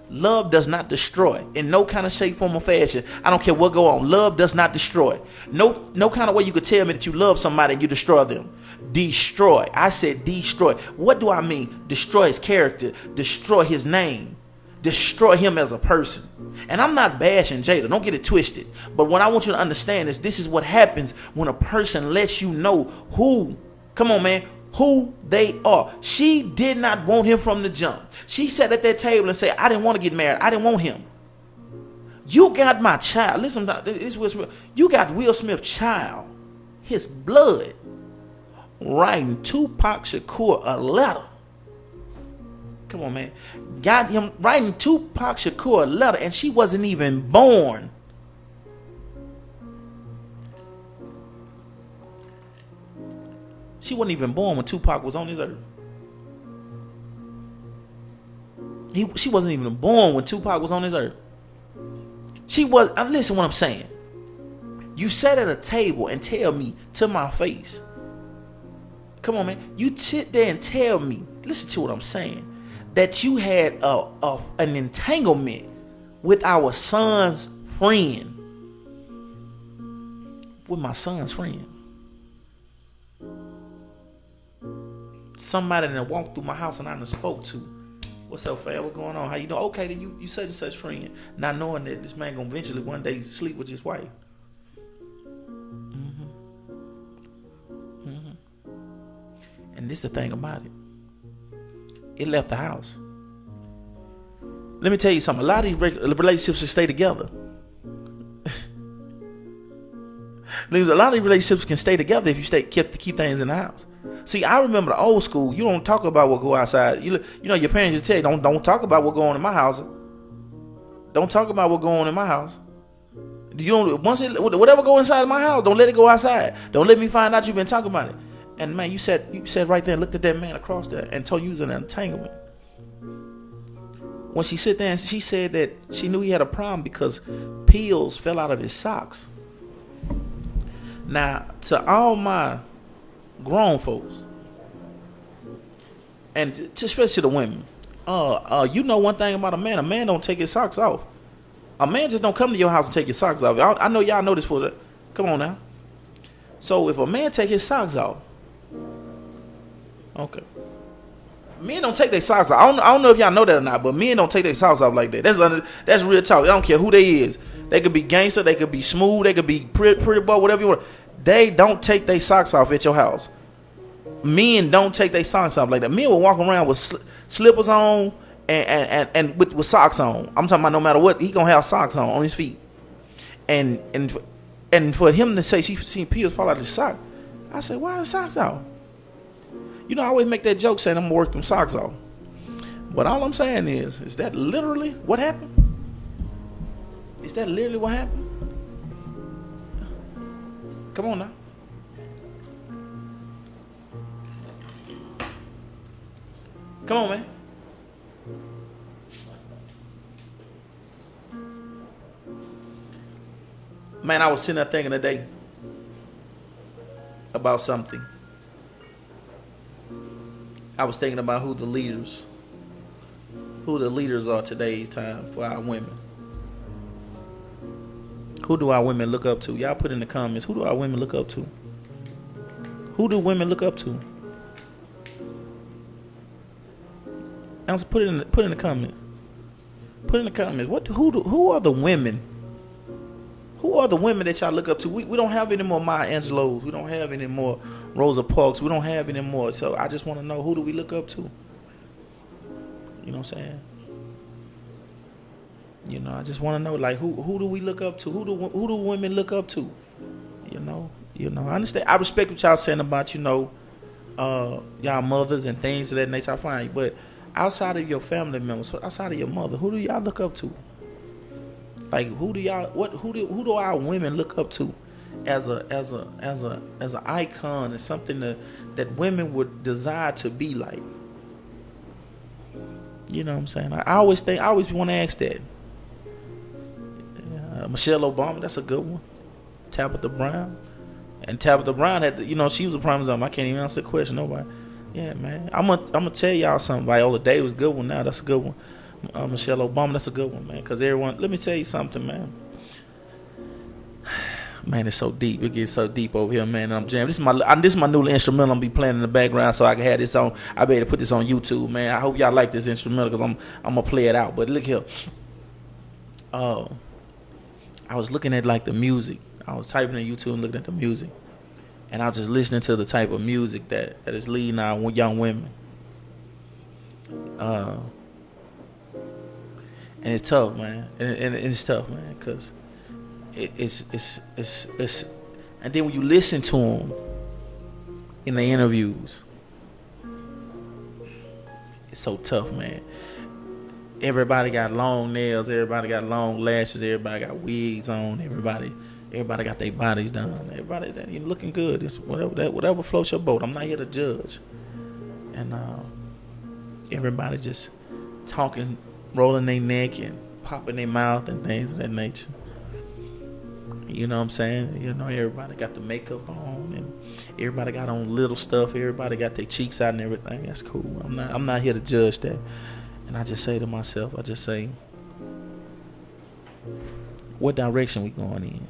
Love does not destroy in no kind of shape, form, or fashion. I don't care what go on. Love does not destroy. No kind of way you could tell me that you love somebody and you destroy them. Destroy. I said destroy. What do I mean? Destroy his character. Destroy his name. Destroy him as a person. And I'm not bashing Jada. Don't get it twisted. But what I want you to understand is this is what happens when a person lets you know who. Come on, man. Who they are. She did not want him from the jump. She sat at that table and said, I didn't want to get married. I didn't want him. You got my child. Listen, this Will Smith. You got Will Smith's child, his blood, writing Tupac Shakur a letter. Come on, man. Got him writing Tupac Shakur a letter, and she wasn't even born. She wasn't even born when Tupac was on this earth. She wasn't even born when Tupac was on this earth. She was. Listen what I'm saying. You sat at a table and tell me to my face. Come on, man. You sit there and tell me. Listen to what I'm saying. That you had an entanglement with our son's friend. With my son's friend. Somebody that walked through my house and I done spoke to. What's up, fam? What's going on? How you doing? Okay, then you such and such friend. Not knowing that this man gonna eventually one day sleep with his wife. And this is the thing about it. It left the house. Let me tell you something. A lot of these relationships should stay together. A lot of these relationships can stay together if you keep things in the house. See, I remember the old school. You don't talk about what go outside. You know your parents just tell you don't talk about what go on in my house. Don't talk about what go on in my house. You don't whatever go inside of my house. Don't let it go outside. Don't let me find out you've been talking about it. And man, you said right there, looked at that man across there and told you it was an entanglement. When she sit there and she said that she knew he had a problem because pills fell out of his socks. Now, to all my grown folks, and especially the women, you know one thing about a man don't take his socks off. A man just don't come to your house and take his socks off. I know y'all know this for that. Come on now. So if a man take his socks off, okay. Men don't take their socks off. I don't know if y'all know that or not, but men don't take their socks off like that. That's real talk. I don't care who they is. They could be gangster, they could be smooth, they could be pretty boy, whatever you want. They don't take their socks off at your house. Men don't take their socks off like that. Men will walk around with slippers on and with socks on. I'm talking about no matter what, he gonna have socks on his feet. And for him to say she seen pills fall out of his sock, I said, why are his socks out? You know, I always make that joke saying I'm gonna work them socks off. But all I'm saying is that literally what happened? Is that literally what happened? Come on now. Come on, man. Man, I was sitting there thinking today about something. I was thinking about who the leaders are today's time for our women. Who do our women look up to? Y'all put in the comments. Who do our women look up to? Who do women look up to? Put it in the comment. Put in the comments. Who are the women? Who are the women that y'all look up to? We don't have any more Maya Angelou's. We don't have any more Rosa Parks. We don't have any more. So I just want to know, who do we look up to? You know what I'm saying? You know, I just want to know, like, who do we look up to? Who do women look up to? You know. I understand. I respect what y'all saying about, y'all mothers and things of that nature. I find, but outside of your family members, outside of your mother, who do y'all look up to? Like, who do our women look up to as an icon and something that women would desire to be like? You know what I'm saying? I always want to ask that. Michelle Obama, that's a good one. Tabitha Brown. And Tabitha Brown had, she was a prime example. I can't even answer the question. Nobody. Yeah, man. I'm gonna tell y'all something. Viola Davis, good one. Now that's a good one. Michelle Obama, that's a good one, man. Because everyone, let me tell you something, man. Man, it's so deep. It gets so deep over here, man. I'm jamming. This is my new instrumental. I'm be playing in the background so I can have this on. I better put this on YouTube, man. I hope y'all like this instrumental because I'm gonna play it out. But look here. I was looking at like the music. I was typing in YouTube and looking at the music, and I was just listening to the type of music that is leading our young women. And it's tough, man. And it's tough, man, because it's. And then when you listen to them in the interviews, it's so tough, man. Everybody got long nails. Everybody got long lashes. Everybody got wigs on. Everybody got their bodies done. Everybody, you're looking good. It's whatever floats your boat. I'm not here to judge. And everybody just talking, rolling their neck and popping their mouth and things of that nature. You know what I'm saying? Everybody got the makeup on and everybody got on little stuff. Everybody got their cheeks out and everything. That's cool. I'm not here to judge that. And I just say to myself, what direction we going in?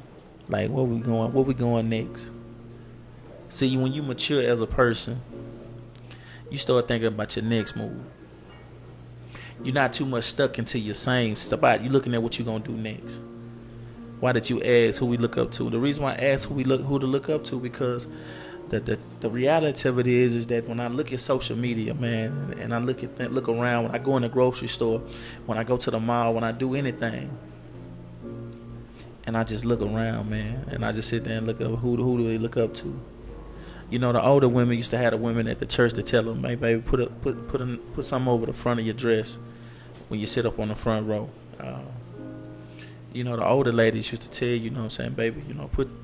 Like, where we going next? See, when you mature as a person, you start thinking about your next move. You're not too much stuck into your same spot. You're looking at what you're going to do next. Why did you ask who we look up to? The reason why I ask who to look up to, because the reality of it is that when I look at social media, man, and I look around, when I go in the grocery store, when I go to the mall, when I do anything, and I just look around, man, and I just sit there and look up who do they look up to. The older women used to have the women at the church to tell them, "Hey, baby, put something over the front of your dress when you sit up on the front row." The older ladies used to tell you, know what I'm saying, baby,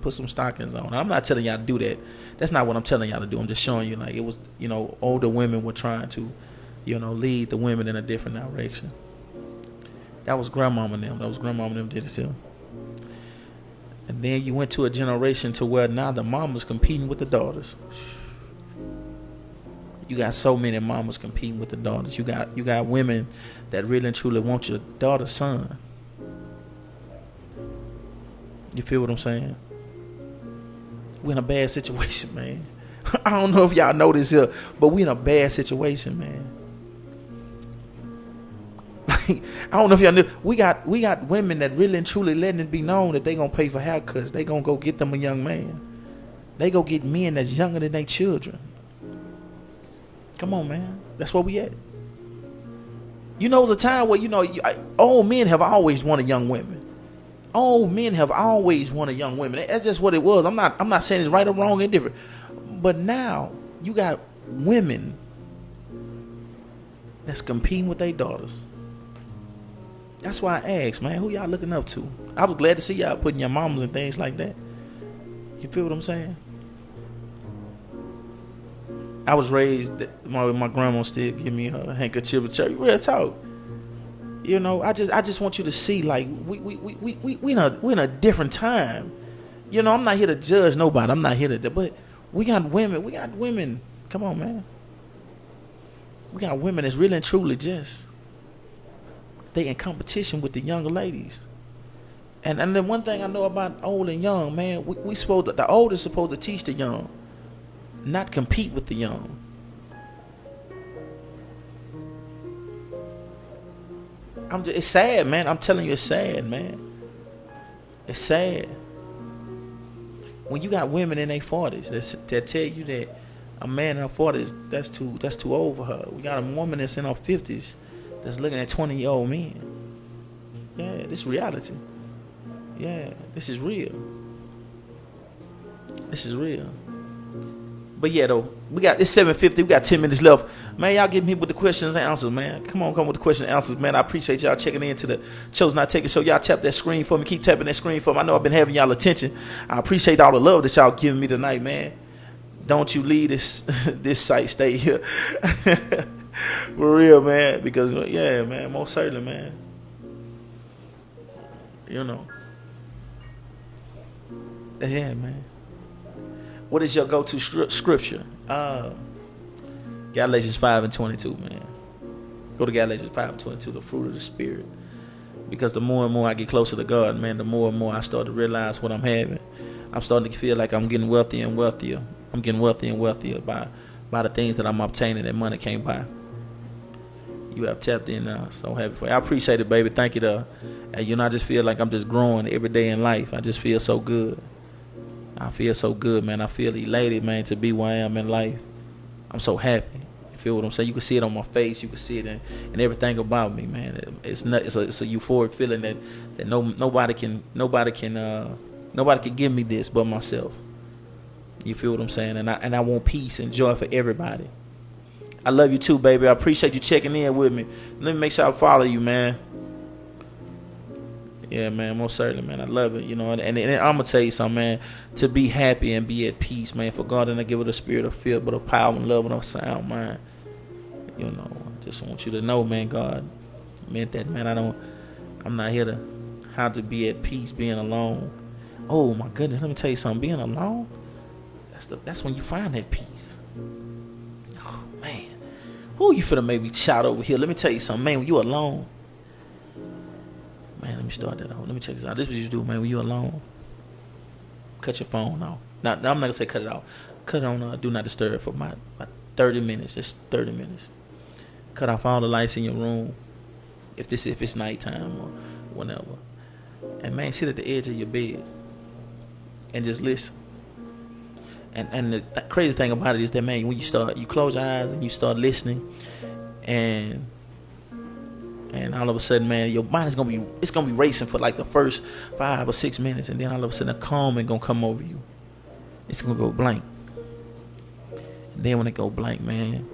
put some stockings on. I'm not telling y'all to do that. That's not what I'm telling y'all to do. I'm just showing you, like, it was, older women were trying to, lead the women in a different direction. That was grandmama and them did it too. And then you went to a generation to where now the mamas competing with the daughters. You got so many mamas competing with the daughters. You got women that really and truly want your daughter's son. You feel what I'm saying? We're in a bad situation, man. I don't know if y'all know this here, but we're in a bad situation, man. I don't know if y'all knew. We got women that really and truly letting it be known that they gonna pay for haircuts. They gonna go get them a young man. They go get men that's younger than their children. Come on, man. That's where we at. It was a time where old men have always wanted young women. Old men have always wanted young women. That's just what it was. I'm not saying it's right or wrong or different. But now you got women that's competing with their daughters. That's why I asked, man, who y'all looking up to? I was glad to see y'all putting your mamas and things like that. You feel what I'm saying? I was raised, my grandma still give me her handkerchief to church. Real talk. I just want you to see, like, we in a different time. I'm not here to judge nobody. I'm not here to, but we got women. Come on, man. We got women that's really and truly just, they in competition with the younger ladies. And then one thing I know about old and young, man, the old is supposed to teach the young, not compete with the young. It's sad, man. I'm telling you, it's sad, man. It's sad. When you got women in their 40s that tell you that a man in her 40s, that's too old for her. We got a woman that's in her 50s that's looking at 20-year-old men. Yeah, this is reality. Yeah, this is real. This is real. But yeah, though, it's 7:50. We got 10 minutes left. Man, y'all get me with the questions and answers, man. Come with the questions and answers, man. I appreciate y'all checking in to the Chosen Not Taken Show. Y'all tap that screen for me. Keep tapping that screen for me. I know I've been having y'all attention. I appreciate all the love that y'all giving me tonight, man. Don't you leave this site. Stay here. For real, man. Because, yeah, man, most certainly, man. Yeah, man. What is your go-to scripture? Galatians 5:22, man. Go to Galatians 5:22, the fruit of the Spirit. Because the more and more I get closer to God, man, the more and more I start to realize what I'm having. I'm starting to feel like I'm getting wealthier and wealthier. I'm getting wealthier and wealthier by the things that I'm obtaining that money can't buy. You have tapped in. So happy for you. I appreciate it, baby. Thank you, though. And, I just feel like I'm just growing every day in life. I just feel so good. I feel so good, man. I feel elated, man, to be where I am in life. I'm so happy. You feel what I'm saying? You can see it on my face. You can see it in everything about me, man. It's a euphoric feeling that nobody can give me this but myself. You feel what I'm saying? And I want peace and joy for everybody. I love you too, baby. I appreciate you checking in with me. Let me make sure I follow you, man. Yeah, man, most certainly, man. I love it, and I'm going to tell you something, man. To be happy and be at peace, man. For God didn't give it a spirit of fear, but of power and love and of sound mind. I just want you to know, man, God meant that, man. I'm not here to how to be at peace, being alone. Oh, my goodness, let me tell you something. Being alone, that's when you find that peace. Oh, man. Who you finna make me shout over here? Let me tell you something, man. When you alone, man, let me start that out. Let me check this out. This is what you do, man, when you're alone. Cut your phone off. Now I'm not going to say cut it off. Cut it on Do Not Disturb for my 30 minutes. Just 30 minutes. Cut off all the lights in your room. If it's nighttime or whatever. And, man, sit at the edge of your bed. And just listen. And the crazy thing about it is that, man, when you close your eyes and you start listening, and all of a sudden, man, your mind is gonna be racing for like the first 5 or 6 minutes, and then all of a sudden a calm is gonna come over you. It's gonna go blank. And then when it go blank, man,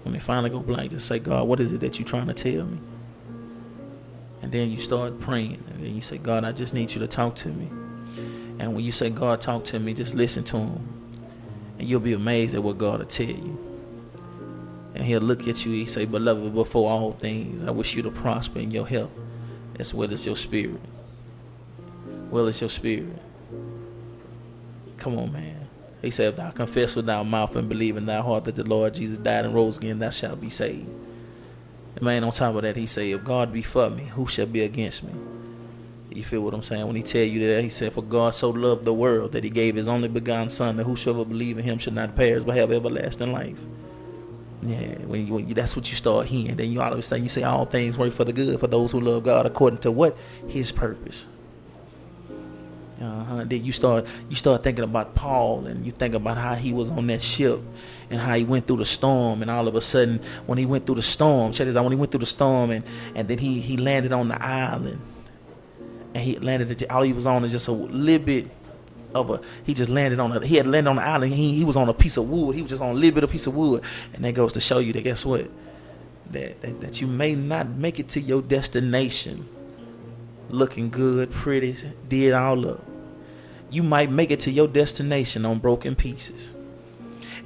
when it finally go blank, just say, God, what is it that you're trying to tell me? And then you start praying, and then you say, God, I just need you to talk to me. And when you say, God, talk to me, just listen to him, and you'll be amazed at what God will tell you. And he'll look at you, he say, beloved, before all things, I wish you to prosper in your health, as well as your spirit. Well as your spirit. Come on, man. He said, if thou confess with thy mouth and believe in thy heart that the Lord Jesus died and rose again, thou shalt be saved. And, man, on top of that, he said, if God be for me, who shall be against me? You feel what I'm saying? When he tell you that, he said, for God so loved the world that he gave his only begotten son, that whosoever believe in him should not perish but have everlasting life. Yeah, when you, that's what you start hearing. Then you all of a sudden you say all things work for the good for those who love God according to what? His purpose. Then you start thinking about Paul, and you think about how he was on that ship and how he went through the storm, and all of a sudden when he went through the storm, check this out, when he went through the storm and then he landed on the island, and he landed all he was on is just a little bit he just landed on he had landed on the island. He was on a piece of wood. He was just on a little bit of piece of wood. And that goes to show you that, guess what? That you may not make it to your destination looking good, pretty, did all up. You might make it to your destination on broken pieces.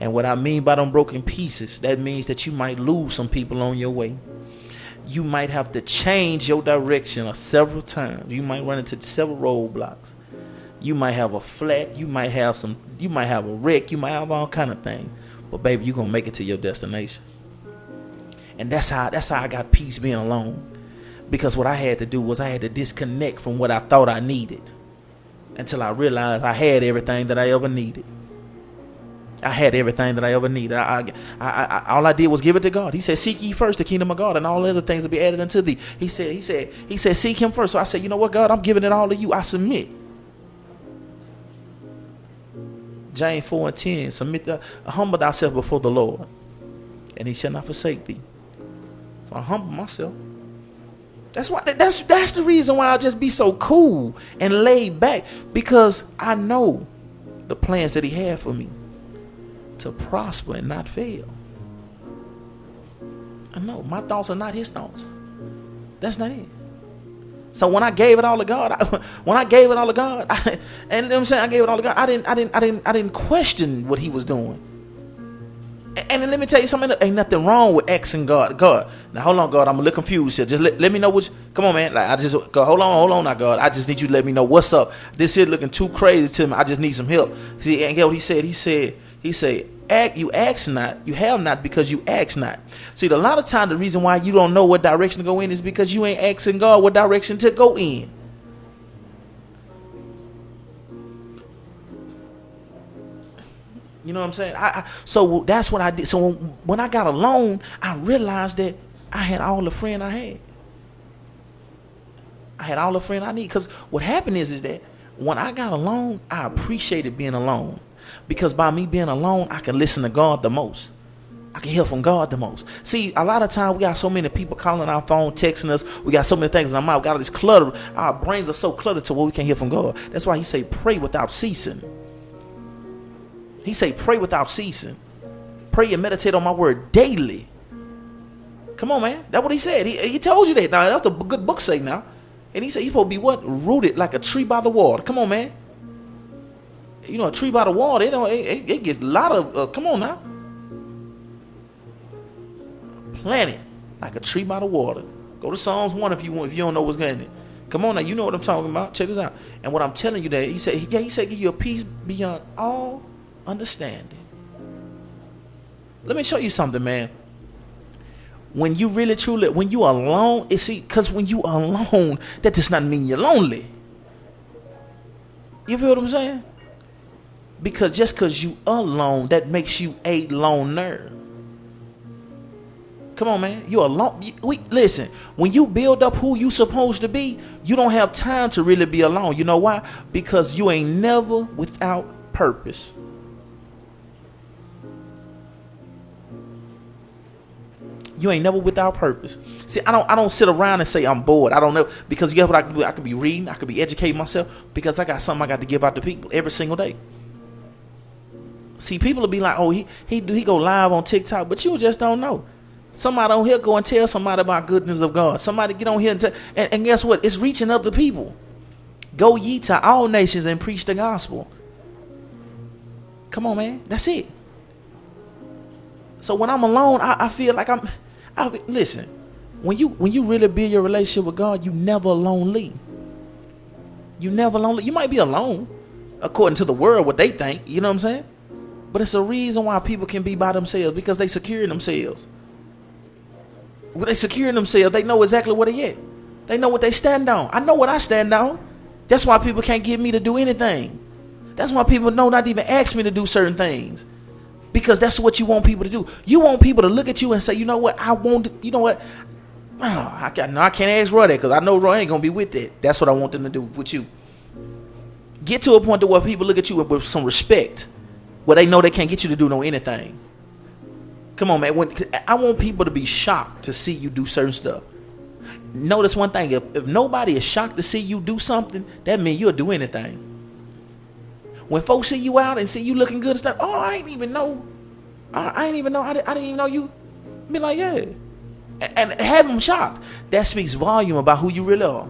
And what I mean by them broken pieces, that means that you might lose some people on your way. you might have to change your direction several times. You might run into several roadblocks. You might have a flat. You might have a wreck. You might have all kind of things. But baby, you're going to make it to your destination. And that's how I got peace being alone. Because what I had to do was I had to disconnect from what I thought I needed until I realized I had everything that I ever needed. I had everything that I ever needed. All I did was give it to God. He said, seek ye first the kingdom of God, and all other things will be added unto thee. He said, seek him first. So I said, you know what, God, I'm giving it all to you. I submit. James 4:10, humble thyself before the Lord, and he shall not forsake thee. So I humble myself. That's the reason why I'll just be so cool and laid back, because I know the plans that he had for me. To prosper and not fail. I know my thoughts are not his thoughts. That's not it. So when I gave it all to God, I gave it all to God, I didn't question what he was doing. And let me tell you something. Ain't nothing wrong with asking God. God, now hold on, God. I'm a little confused here. Just let me know what. Come on, man. Like hold on, now, God. I just need you to let me know what's up. This is looking too crazy to me. I just need some help. See, and get what he said. He said, you ask not, you have not because you ask not. See, a lot of times the reason why you don't know what direction to go in is because you ain't asking God what direction to go in. You know what I'm saying? So that's what I did. So when I got alone, I realized that I had all the friend I had. I had all the friend I need. Because what happened is that when I got alone, I appreciated being alone. Because by me being alone, I can listen to God the most. I can hear from God the most. See, a lot of times we got so many people calling our phone, texting us. We got so many things in our mind. We got all this clutter. Our brains are so cluttered to where we can't hear from God. That's why he say pray without ceasing. He say pray without ceasing. Pray and meditate on my word daily. Come on, man. That's what he said. He told you that. Now, that's the good book say now. And he said you're supposed to be what? Rooted like a tree by the water. Come on, man. You know, a tree by the water, it gets a lot of, come on now. Planted like a tree by the water. Go to Psalms 1 if you want, if you don't know what's going on. Come on now, you know what I'm talking about. Check this out. And what I'm telling you that, he said give you a peace beyond all understanding. Let me show you something, man. When you really truly, when you alone, because when you alone, that does not mean you're lonely. You feel what I'm saying? Because just because you alone, that makes you a loner. Come on, man. You're alone. Listen, when you build up who you supposed to be, you don't have time to really be alone. You know why? Because you ain't never without purpose. You ain't never without purpose. See, I don't sit around and say I'm bored. I don't know. Because guess what I can do? I could be reading. I could be educating myself. Because I got something I got to give out to people every single day. See, people will be like, oh, he go live on TikTok, but you just don't know. Somebody on here go and tell somebody about goodness of God. Somebody get on here and and guess what? It's reaching other people. Go ye to all nations and preach the gospel. Come on, man. That's it. So when I'm alone, I feel like listen, when you really build your relationship with God, you never lonely. You never lonely. You might be alone, according to the world, what they think. You know what I'm saying? But it's a reason why people can be by themselves, because they secure themselves. When they secure themselves, they know exactly where they at. They know what they stand on. I know what I stand on. That's why people can't get me to do anything. That's why people don't not even ask me to do certain things. Because that's what you want people to do. You want people to look at you and say, you know what, you know what, I can't ask Roy that because I know Roy ain't going to be with that. That's what I want them to do with you. Get to a point to where people look at you with some respect, where they know they can't get you to do anything. Come on, man. I want people to be shocked to see you do certain stuff. Notice one thing. If nobody is shocked to see you do something, that means you'll do anything. When folks see you out and see you looking good and stuff, oh, I didn't even know. I didn't even know you. Be like, yeah. And have them shocked. That speaks volume about who you really are.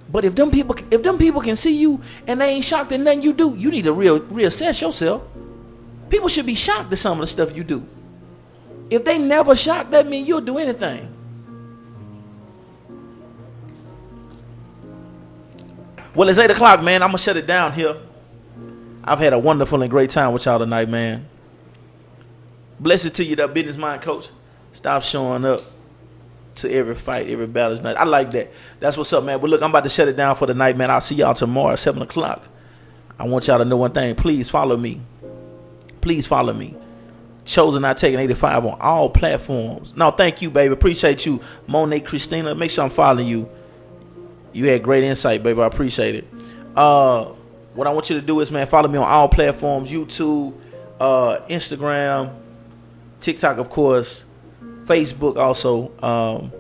But if them people can see you and they ain't shocked at nothing you do, you need to reassess yourself. People should be shocked at some of the stuff you do. If they never shock, that means you'll do anything. Well, it's 8 o'clock, man. I'm going to shut it down here. I've had a wonderful and great time with y'all tonight, man. Blessings to you, that business mind coach. Stop showing up to every fight, every battle. I like that. That's what's up, man. But look, I'm about to shut it down for the night, man. I'll see y'all tomorrow at 7 o'clock. I want y'all to know one thing. Please follow me. Please follow me. Chosen Not Taken 85 on all platforms. No, thank you, baby. Appreciate you. Monet Christina. Make sure I'm following you. You had great insight, baby. I appreciate it. What I want you to do is, man, follow me on all platforms. YouTube, Instagram, TikTok, of course. Facebook also.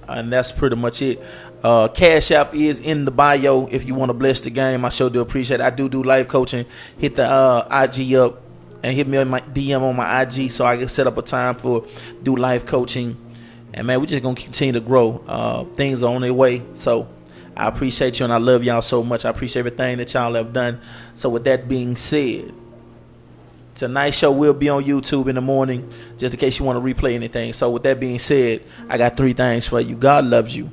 And that's pretty much it. Cash App is in the bio if you want to bless the game. I sure do appreciate it. I do life coaching. Hit the IG up and hit me on my DM on my IG so I can set up a time for do life coaching. And man, we're just gonna continue to grow. Things are on their way. So I appreciate you and I love y'all so much. I appreciate everything that y'all have done. So with that being said, tonight's show will be on YouTube in the morning, just in case you want to replay anything. So with that being said, I got 3 things for you. God loves you.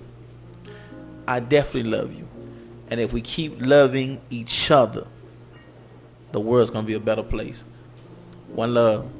I definitely love you. And if we keep loving each other, the world's going to be a better place. One love.